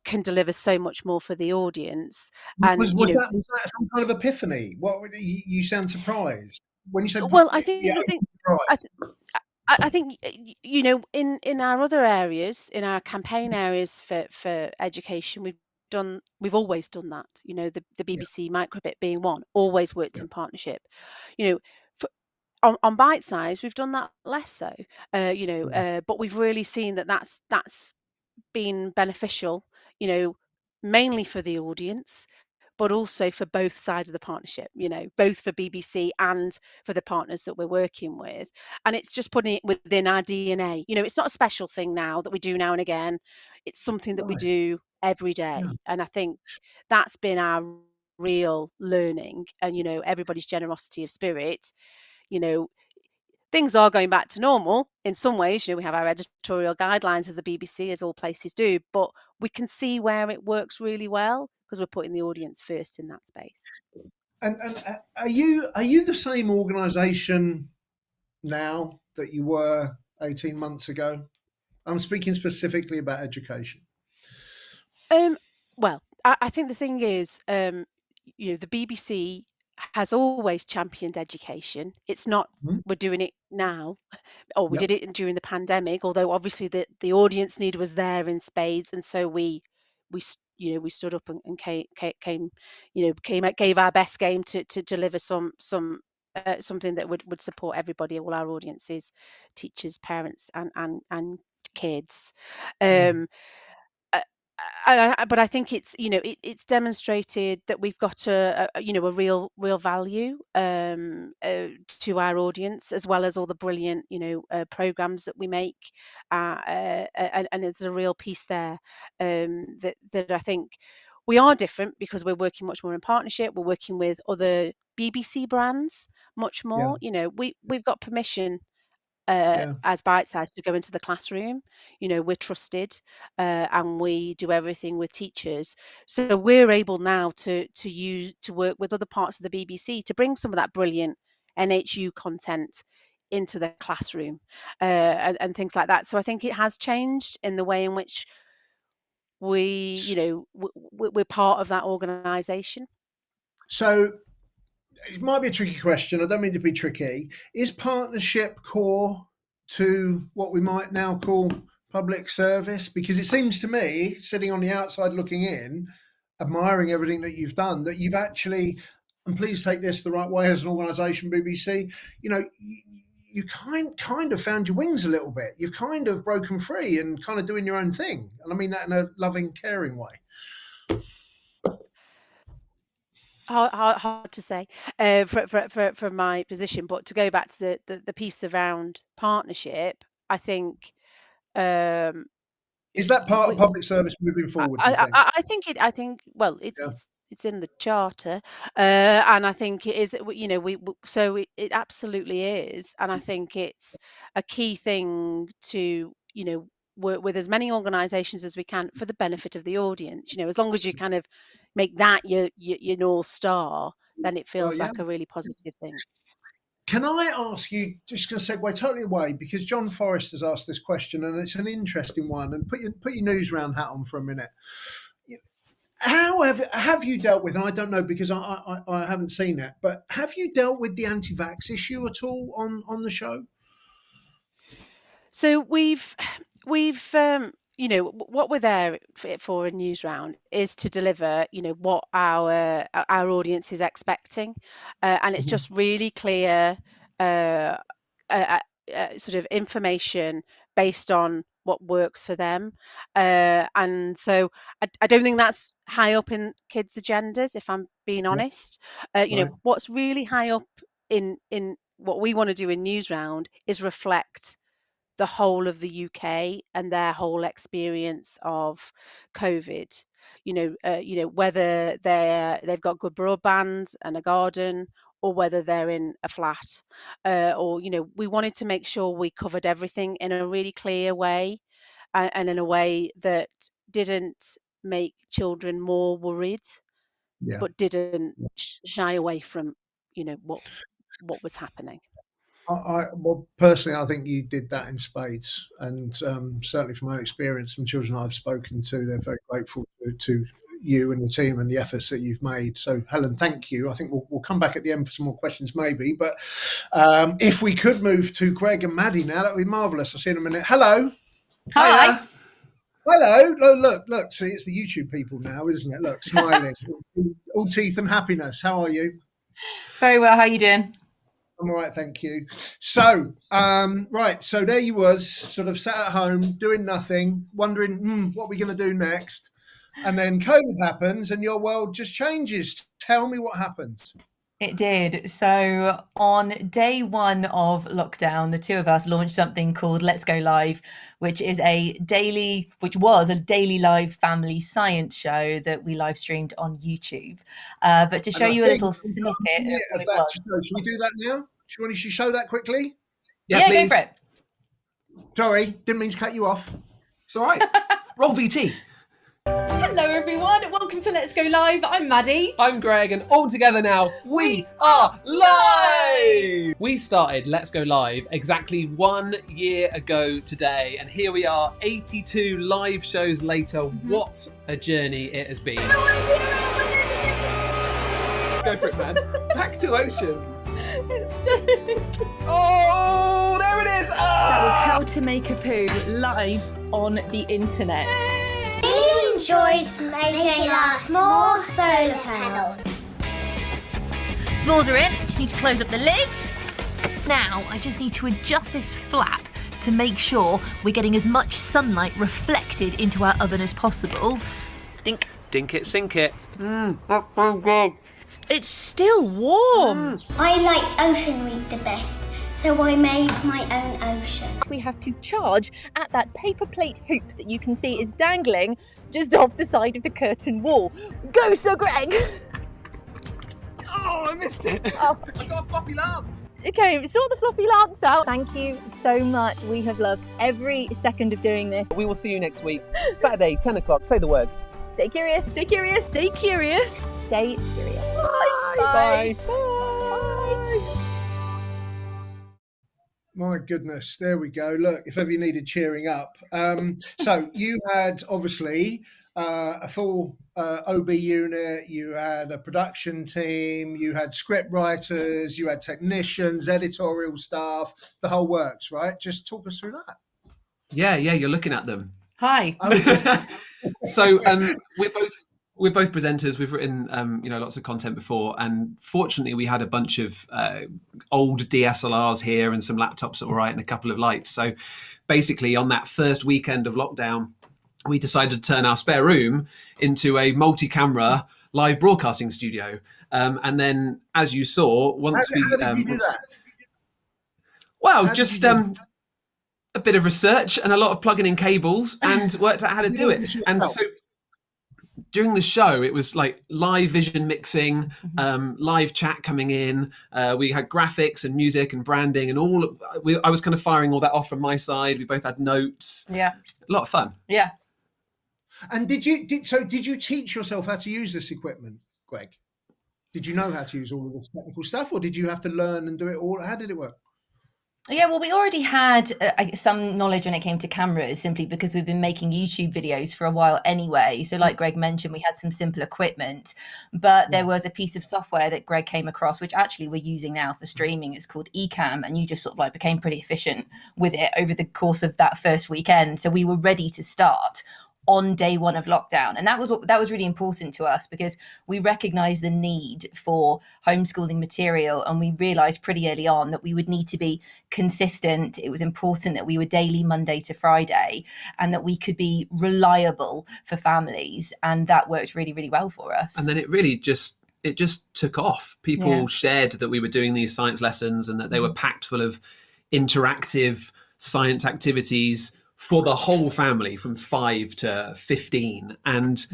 can deliver so much more for the audience. And Was that some kind of epiphany? You sound surprised when you say, well, I yeah, think the thing, I, surprised. th- I think in our other areas, in our campaign areas for education, we've always done that. The BBC microbit being one, always worked in partnership. You know, for, on bite size, we've done that less so. But we've really seen that that's been beneficial. Mainly for the audience, but also for both sides of the partnership, both for BBC and for the partners that we're working with. And it's just putting it within our DNA. It's not a special thing now that we do now and again. It's something that we Right. do every day. Yeah. And I think that's been our real learning, and, everybody's generosity of spirit. You know, things are going back to normal in some ways. We have our editorial guidelines as the BBC, as all places do, but we can see where it works really well because we're putting the audience first in that space. And are you the same organisation now that you were 18 months ago? I'm speaking specifically about education. Well, I think the thing is, the BBC has always championed education. It's not Hmm? we're doing it now, or we Yep. did it during the pandemic. Although obviously the audience need was there in spades, and so we stood up and gave our best game to deliver something that would support everybody, all our audiences, teachers, parents, and kids. Yeah. Um, uh, but I think it's demonstrated that we've got a real value, to our audience, as well as all the brilliant programs that we make, and it's a real piece there, that I think we are different because we're working much more in partnership. We're working with other BBC brands much Yeah. more. We've got permission, Yeah. as bite size to go into the classroom. We're trusted, and we do everything with teachers, so we're able now to work with other parts of the BBC to bring some of that brilliant NHU content into the classroom, and things like that. So I think it has changed in the way in which we're part of that organisation. So it might be a tricky question. I don't mean to be tricky. Is partnership core to what we might now call public service? Because it seems to me, sitting on the outside looking in, admiring everything that you've done, that you've actually, and please take this the right way as an organisation, BBC, you kind of found your wings a little bit. You've kind of broken free and kind of doing your own thing. And I mean that in a loving, caring way. Hard to say, from my position, but to go back to the piece around partnership, I think, um, Is that part of we, public service moving forward, do you think? I think, well, Yeah. it's in the charter, and I think it is. So it absolutely is, and I think it's a key thing to work with as many organisations as we can for the benefit of the audience. You know, as long as you kind of make that your North Star, then it feels yeah. like a really positive thing. Can I ask you, just going to segue totally away, because John Forrest has asked this question and it's an interesting one, and put your newsround hat on for a minute. How have you dealt with, and I don't know because I haven't seen it, but have you dealt with the anti-vax issue at all on the show? So we've you know, what we're there for in Newsround is to deliver, you know, what our audience is expecting, and it's just really clear sort of information based on what works for them, and so I don't think that's high up in kids' agendas, if I'm being honest. You know, what's really high up in what we want to do in Newsround is reflect the whole of the UK and their whole experience of COVID. You know, whether they've got good broadband and a garden, or whether they're in a flat, or you know, we wanted to make sure we covered everything in a really clear way, and in a way that didn't make children more worried, but didn't shy away from, you know, what was happening. Well, personally, I think you did that in spades, and certainly from my experience, from children I've spoken to, they're very grateful to you and your team and the efforts that you've made. So, Helen, thank you. I think we'll come back at the end for some more questions, maybe. But if we could move to Greg and Maddie now, that would be marvellous. I'll see you in a minute. Hello. Hi. Hello. Look. See, it's the YouTube people now, isn't it? Look, smiling, all teeth and happiness. How are you? Very well. How are you doing? I'm all right, thank you. So, right, so there you was, sort of sat at home doing nothing, wondering what we're going to do next, and then COVID happens, and your world just changes. Tell me what happened. It did. So on day one of lockdown, the two of us launched something called Let's Go Live, which was a daily live family science show that we live streamed on YouTube. But to show you a little snippet of what it was. Should we do that now? Should we show that quickly? Yeah, go for it. Sorry, didn't mean to cut you off. It's all right. Roll VT. Hello everyone, welcome to Let's Go Live. I'm Maddie. I'm Greg, and all together now, we are live! We started Let's Go Live exactly 1 year ago today, and here we are 82 live shows later. What a journey it has been. Go for it, Mads. Back to Oceans. Oh, there it is! That was How to Make a Poo live on the internet. We enjoyed making our small solar panel. S'mores are in, just need to close up the lid. Now I just need to adjust this flap to make sure we're getting as much sunlight reflected into our oven as possible. Dink. Dink it, sink it. That's so good. It's still warm. I like Ocean Week the best, so I made my own ocean. We have to charge at that paper plate hoop that you can see is dangling just off the side of the curtain wall. Go, Sir Greg! Oh, I missed it. Oh. I got a floppy lance. Okay, sort the floppy lance out. Thank you so much. We have loved every second of doing this. We will see you next week, Saturday, 10 o'clock. Say the words. Stay curious, stay curious, stay curious, stay curious. Bye. Bye. Bye. My goodness, there we go. Look, if ever you needed cheering up. So you had obviously a full OB unit, you had a production team, you had script writers, you had technicians, editorial staff, the whole works, right? Just talk us through that. Yeah, you're looking at them. Hi. So we're both presenters. We've written lots of content before, and fortunately we had a bunch of old DSLRs here and some laptops that were right and a couple of lights. So basically on that first weekend of lockdown, we decided to turn our spare room into a multi-camera live broadcasting studio. And then, as you saw, once how did you do that? Well, just a bit of research and a lot of plugging in cables, and worked out how to do it. And so, during the show, it was like live vision mixing, live chat coming in. We had graphics and music and branding and all. I was kind of firing all that off from my side. We both had notes. Yeah, a lot of fun. Yeah. And did you teach yourself how to use this equipment, Greg? Did you know how to use all of this technical stuff, or did you have to learn and do it all? How did it work? Yeah, well, we already had some knowledge when it came to cameras, simply because we've been making YouTube videos for a while anyway. So like Greg mentioned, we had some simple equipment, but there was a piece of software that Greg came across, which actually we're using now for streaming. It's called Ecamm, and you just sort of like became pretty efficient with it over the course of that first weekend. So we were ready to start on day one of lockdown, and that was really important to us, because we recognized the need for homeschooling material, and we realized pretty early on that we would need to be consistent. It was important that we were daily Monday to Friday, and that we could be reliable for families, and that worked really, really well for us. And then it just took off. People shared that we were doing these science lessons and that they were packed full of interactive science activities for the whole family from 5 to 15. And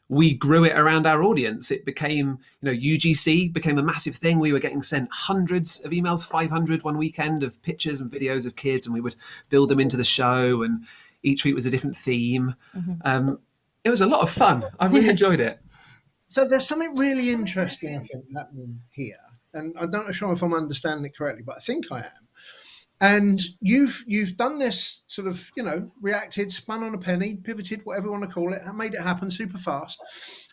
we grew it around our audience. It became, UGC became a massive thing. We were getting sent hundreds of emails, 500 one weekend, of pictures and videos of kids, and we would build them into the show, and each week was a different theme. It was a lot of fun. I really enjoyed it. So there's something really interesting, I think, happening here. And I don't know if I'm understanding it correctly, but I think I am. And you've done this sort of, reacted, spun on a penny, pivoted, whatever you want to call it, made it happen super fast.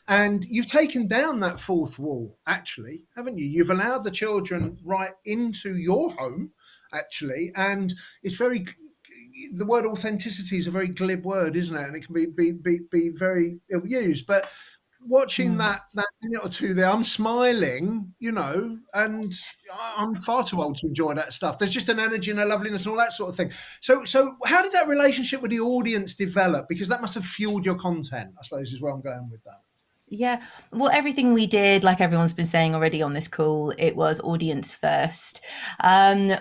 And you've taken down that fourth wall, actually, haven't you? You've allowed the children right into your home, actually. And it's the word authenticity is a very glib word, isn't it? And it can be very ill used. But watching that minute or two there, I'm smiling, and I'm far too old to enjoy that stuff. There's just an energy and a loveliness and all that sort of thing. So how did that relationship with the audience develop? Because that must have fueled your content, I suppose, is where I'm going with that. Yeah, well, everything we did, like everyone's been saying already on this call, it was audience first.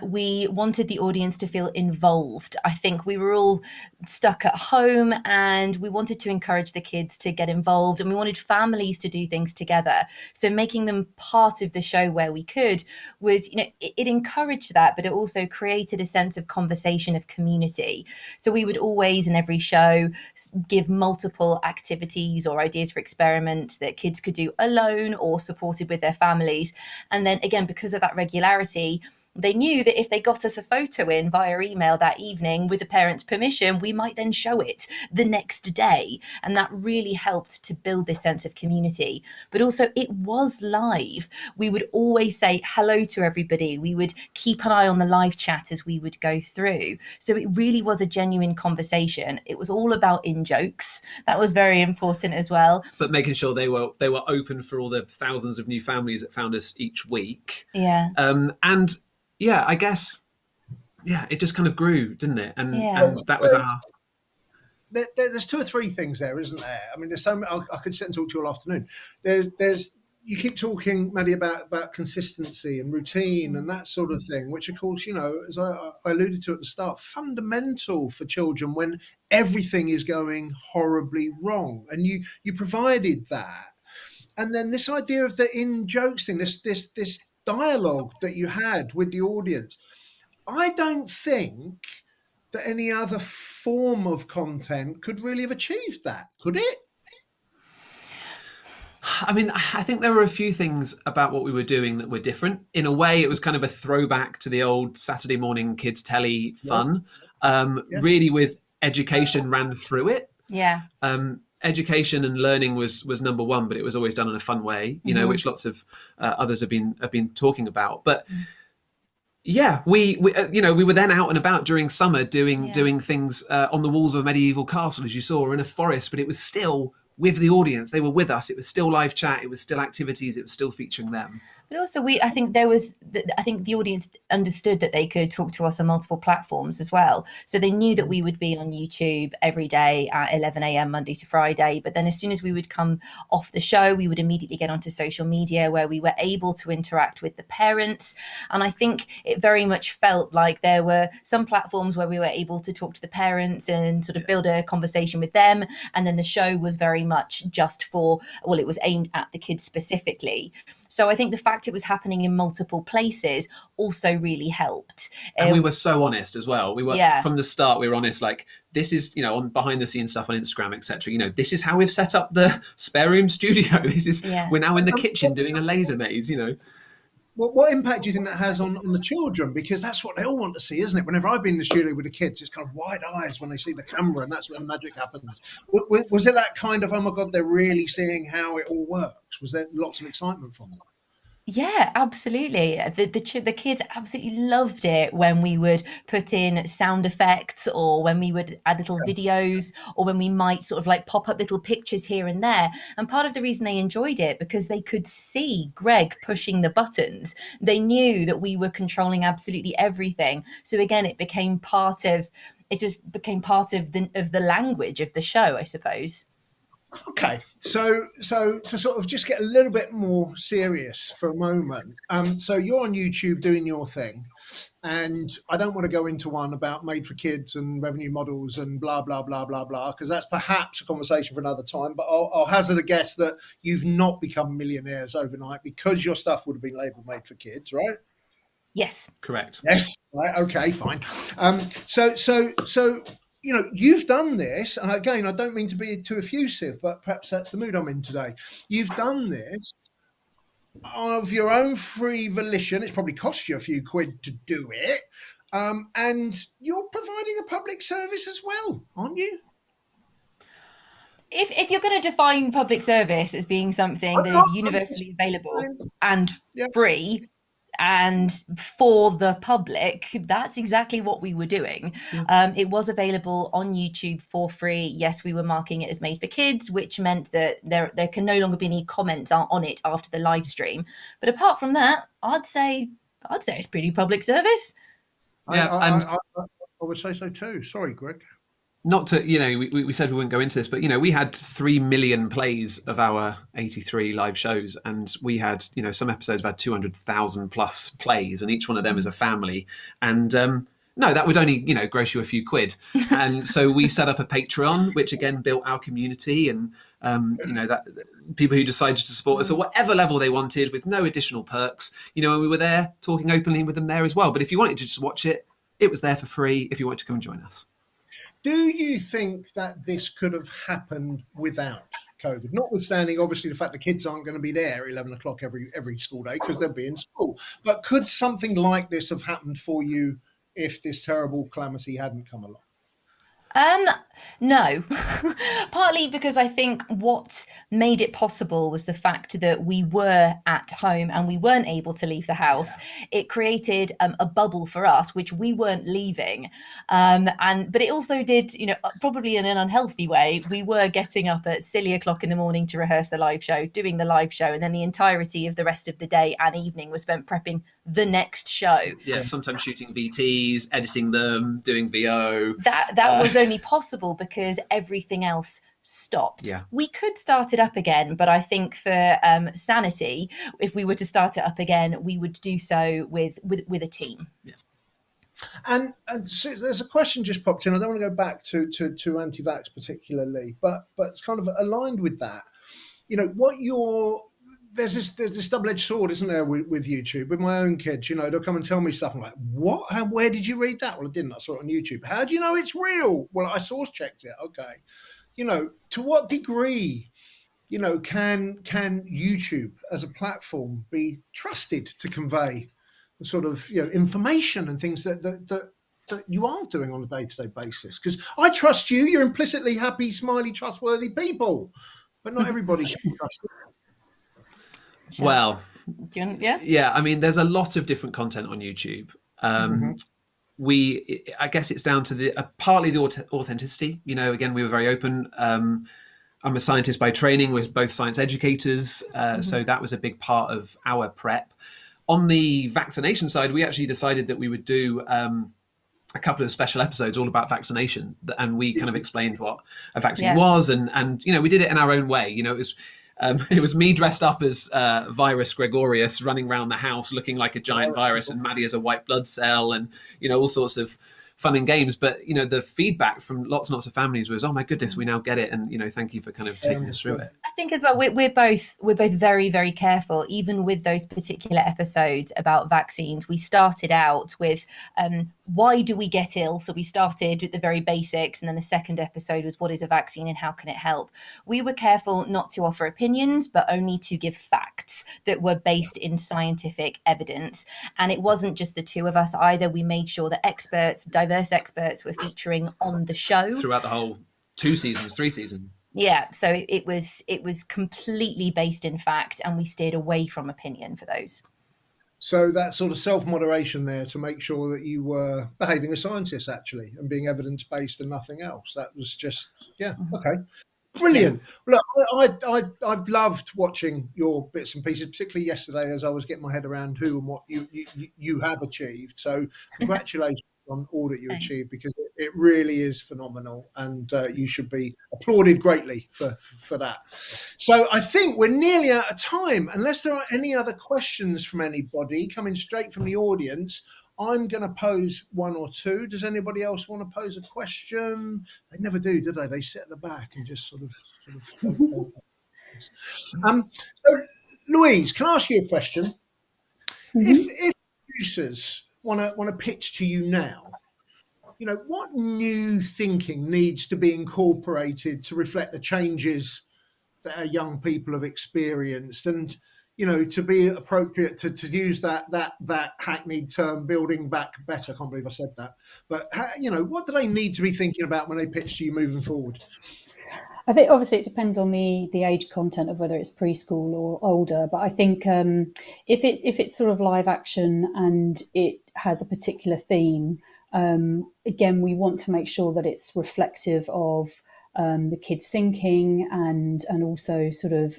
We wanted the audience to feel involved. I think we were all stuck at home, and we wanted to encourage the kids to get involved, and we wanted families to do things together. So making them part of the show where we could was, it encouraged that, but it also created a sense of conversation, of community. So we would always, in every show, give multiple activities or ideas for experiments that kids could do alone or supported with their families. And then again, because of that regularity, they knew that if they got us a photo in via email that evening with the parents' permission, we might then show it the next day. And that really helped to build this sense of community. But also it was live. We would always say hello to everybody. We would keep an eye on the live chat as we would go through. So it really was a genuine conversation. It was all about in-jokes. That was very important as well. But making sure they were open for all the thousands of new families that found us each week. Yeah. And yeah, I guess, it just kind of grew, didn't it? And that was our... There's two or three things there, isn't there? I mean, there's so many, I could sit and talk to you all afternoon. You keep talking, Maddie, about consistency and routine and that sort of thing, which, of course, as I alluded to at the start, fundamental for children when everything is going horribly wrong. And you provided that. And then this idea of the in-jokes thing, this dialogue that you had with the audience, I don't think that any other form of content could really have achieved that, could it? I mean, I think there were a few things about what we were doing that were different. In a way, it was kind of a throwback to the old Saturday morning kids telly fun, really with education ran through it. Yeah. Education and learning was number one, but it was always done in a fun way, which lots of others have been talking about. But we were then out and about during summer doing things on the walls of a medieval castle, as you saw, or in a forest, but it was still with the audience. They were with us. It was still live chat. It was still activities. It was still featuring them. But also, I think I think the audience understood that they could talk to us on multiple platforms as well. So they knew that we would be on YouTube every day at 11 a.m. Monday to Friday. But then as soon as we would come off the show, we would immediately get onto social media where we were able to interact with the parents. And I think it very much felt like there were some platforms where we were able to talk to the parents and sort of build a conversation with them. And then the show was very much just for, well, it was aimed at the kids specifically. So I think the fact it was happening in multiple places also really helped. And we were so honest as well. We were Yeah. from the start. We were honest. Like, this is, on behind the scenes stuff on Instagram, etc. This is how we've set up the spare room studio. We're now in the kitchen doing a laser maze. What impact do you think that has on the children? Because that's what they all want to see, isn't it? Whenever I've been in the studio with the kids, it's kind of wide eyes when they see the camera, and that's where the magic happens. Was it that kind of, oh my God, they're really seeing how it all works? Was there lots of excitement from them? Yeah, absolutely. The kids absolutely loved it when we would put in sound effects, or when we would add little videos, or when we might sort of like pop up little pictures here and there. And part of the reason they enjoyed it, because they could see Greg pushing the buttons. They knew that we were controlling absolutely everything. So again, it just became part of the language of the show, I suppose. Okay, so to sort of just get a little bit more serious for a moment. So you're on YouTube doing your thing, and I don't want to go into one about made for kids and revenue models and blah blah blah blah blah, because that's perhaps a conversation for another time. But I'll hazard a guess that you've not become millionaires overnight because your stuff would have been labelled made for kids, right? Yes. Correct. Yes. Right. Okay. Fine. So you've done this, and again, I don't mean to be too effusive, but perhaps that's the mood I'm in today. You've done this of your own free volition. It's probably cost you a few quid to do it, and you're providing a public service as well, aren't you? If you're going to define public service as being something that is universally available and free and for the public, that's exactly what we were doing. It was available on YouTube for free. Yes, we were marking it as made for kids, which meant that there can no longer be any comments on it after the live stream. But apart from that, I'd say it's pretty public service. Yeah, I would say so too. Sorry, Greg. Not to, we said we wouldn't go into this, but, we had 3 million plays of our 83 live shows, and we had, some episodes have had 200,000 plus plays, and each one of them is a family. And no, that would only, gross you a few quid. And so we set up a Patreon, which again built our community, and, that people who decided to support us at whatever level they wanted with no additional perks, and we were there talking openly with them there as well. But if you wanted to just watch it, it was there for free if you wanted to come and join us. Do you think that this could have happened without COVID? Notwithstanding, obviously, the fact the kids aren't going to be there at 11 o'clock every school day because they'll be in school. But could something like this have happened for you if this terrible calamity hadn't come along? No, partly because I think what made it possible was the fact that we were at home and we weren't able to leave the house. Yeah. It created a bubble for us, which we weren't leaving. But it also did, probably in an unhealthy way, we were getting up at silly o'clock in the morning to rehearse the live show, doing the live show, and then the entirety of the rest of the day and evening was spent prepping the next show. Yeah, sometimes shooting VTs, editing them, doing VO. That was only possible because everything else stopped. Yeah. We could start it up again, but I think for sanity, if we were to start it up again, we would do so with a team. Yeah. And so there's a question just popped in. I don't want to go back to anti-vax particularly, but it's kind of aligned with that. There's this double-edged sword, isn't there, with YouTube? With my own kids, they'll come and tell me stuff. I'm like, what? Where did you read that? Well, I didn't. I saw it on YouTube. How do you know it's real? Well, I source checked it. Okay. To what degree, can YouTube as a platform be trusted to convey the sort of, information and things that you are doing on a day-to-day basis? Because I trust you. You're implicitly happy, smiley, trustworthy people, but not everybody can trust you. Well, yeah. I mean, there's a lot of different content on YouTube. I guess it's down to partly the authenticity. Again, we were very open. I'm a scientist by training. We're both science educators, so that was a big part of our prep. On the vaccination side, we actually decided that we would do a couple of special episodes all about vaccination, and we kind of explained what a vaccine was, and we did it in our own way. It was me dressed up as Virus Gregorius running around the house looking like a giant virus, and Maddie as a white blood cell, and all sorts of fun and games. But the feedback from lots and lots of families was, "Oh my goodness, we now get it," and thank you for kind of taking us through it. I think as well, we're both very, very careful. Even with those particular episodes about vaccines, we started out with why do we get ill? So we started with the very basics, and then the second episode was what is a vaccine and how can it help? We were careful not to offer opinions, but only to give facts that were based in scientific evidence. And it wasn't just the two of us either. We made sure that diverse experts were featuring on the show throughout the whole 3 seasons. Yeah, so it was completely based in fact, and we steered away from opinion for those. So that sort of self-moderation there to make sure that you were behaving as scientists actually and being evidence-based and nothing else. That was just, okay. Brilliant. Look, I've loved watching your bits and pieces, particularly yesterday as I was getting my head around who and what you have achieved. So congratulations on all that you achieved, because it really is phenomenal, and you should be applauded greatly for that. So I think we're nearly out of time. Unless there are any other questions from anybody coming straight from the audience, I'm going to pose one or two. Does anybody else want to pose a question? They never do they? They sit at the back and just sort of so Louise, can I ask you a question? If producers want to pitch to you now, what new thinking needs to be incorporated to reflect the changes that our young people have experienced, and to be appropriate to use that hackneyed term, building back better. I can't believe I said that. But what do they need to be thinking about when they pitch to you moving forward? I think obviously it depends on the age content of whether it's preschool or older. But I think if it's sort of live action and it has a particular theme, again, we want to make sure that it's reflective of the kids' thinking and also sort of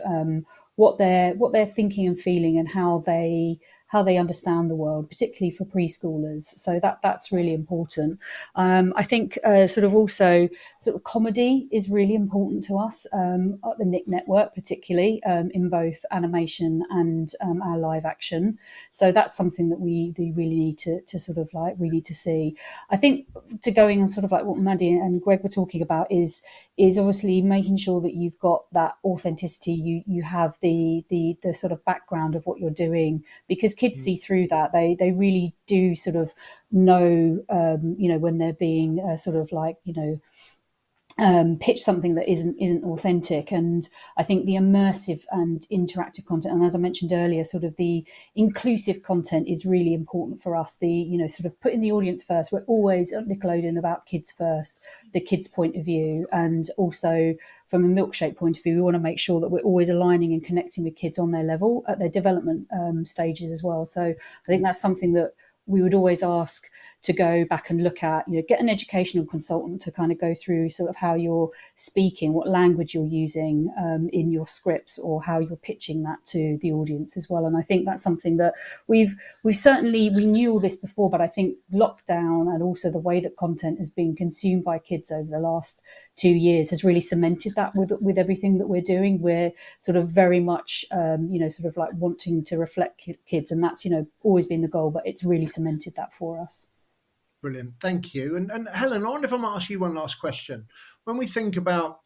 what they're thinking and feeling, and how they understand the world, particularly for preschoolers. So that's really important. I think sort of comedy is really important to us at the Nick Network, particularly in both animation and our live action. So that's something that we do really need to sort of like we need to see. I think to going on sort of like what Maddie and Greg were talking about is obviously making sure that you've got that authenticity. You have the sort of background of what you're doing, because kids see through that. They really do sort of know, when they're being sort of like, pitch something that isn't authentic. And I think the immersive and interactive content, and as I mentioned earlier, sort of the inclusive content is really important for us. Sort of putting the audience first. We're always at Nickelodeon about kids first, the kids' point of view, and also from a milkshake point of view, we want to make sure that we're always aligning and connecting with kids on their level at their development stages as well. So I think that's something that we would always ask to go back and look at, get an educational consultant to kind of go through sort of how you're speaking, what language you're using in your scripts, or how you're pitching that to the audience as well. And I think that's something that we knew all this before, but I think lockdown and also the way that content has been consumed by kids over the last 2 years has really cemented that with everything that we're doing. We're sort of very much, sort of like wanting to reflect kids, and that's, always been the goal, but it's really cemented that for us. Brilliant, thank you. And Helen, I wonder if I might ask you one last question. When we think about,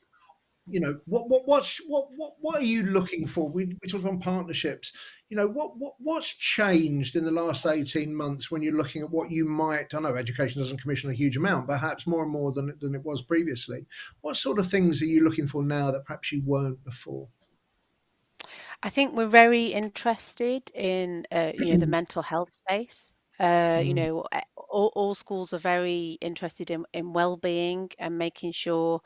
what are you looking for? We talked about partnerships. What's changed in the last 18 months when you're looking at what you might? I know education doesn't commission a huge amount, perhaps more and more than it was previously. What sort of things are you looking for now that perhaps you weren't before? I think we're very interested in the mental health space. All schools are very interested in well-being and making sure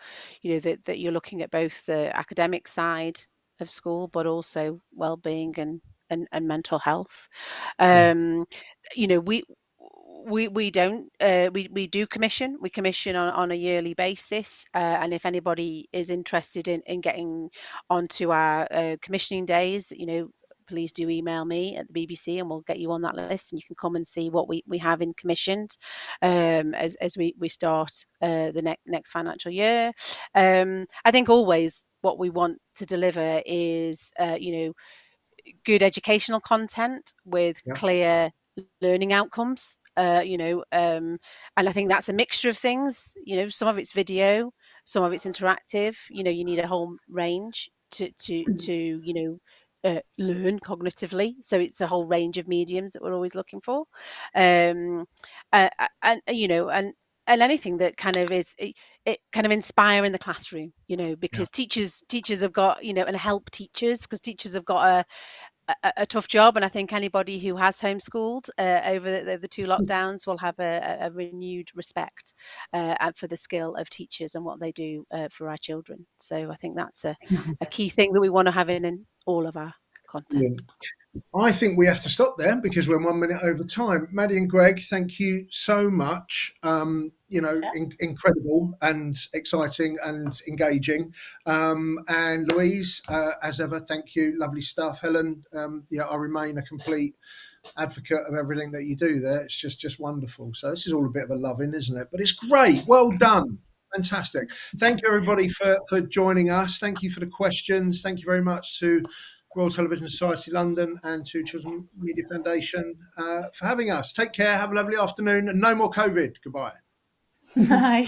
that you're looking at both the academic side of school, but also well-being and mental health. we don't. We do commission. We commission on a yearly basis. And if anybody is interested in getting onto our commissioning days, please do email me at the BBC and we'll get you on that list and you can come and see what we have in commissioned as we start the next financial year. I think always what we want to deliver is, good educational content with Yeah. clear learning outcomes. And I think that's a mixture of things. Some of it's video, some of it's interactive. You need a whole range to learn cognitively. So it's a whole range of mediums that we're always looking for, and anything that kind of is it kind of inspire in the classroom. Because teachers have got and help teachers, because teachers have got a tough job, and I think anybody who has homeschooled over the two lockdowns will have a renewed respect for the skill of teachers and what they do for our children. So I think that's a key thing that we want to have in all of our content. Brilliant. I think we have to stop there because we're 1 minute over time. Maddie and Greg, thank you so much. Incredible and exciting and engaging. And Louise, as ever, thank you. Lovely stuff. Helen, I remain a complete advocate of everything that you do there. It's just wonderful. So this is all a bit of a loving, isn't it? But it's great. Well done. Fantastic. Thank you, everybody, for joining us. Thank you for the questions. Thank you very much to Royal Television Society London and to Children's Media Foundation for having us. Take care. Have a lovely afternoon and no more COVID. Goodbye. Bye.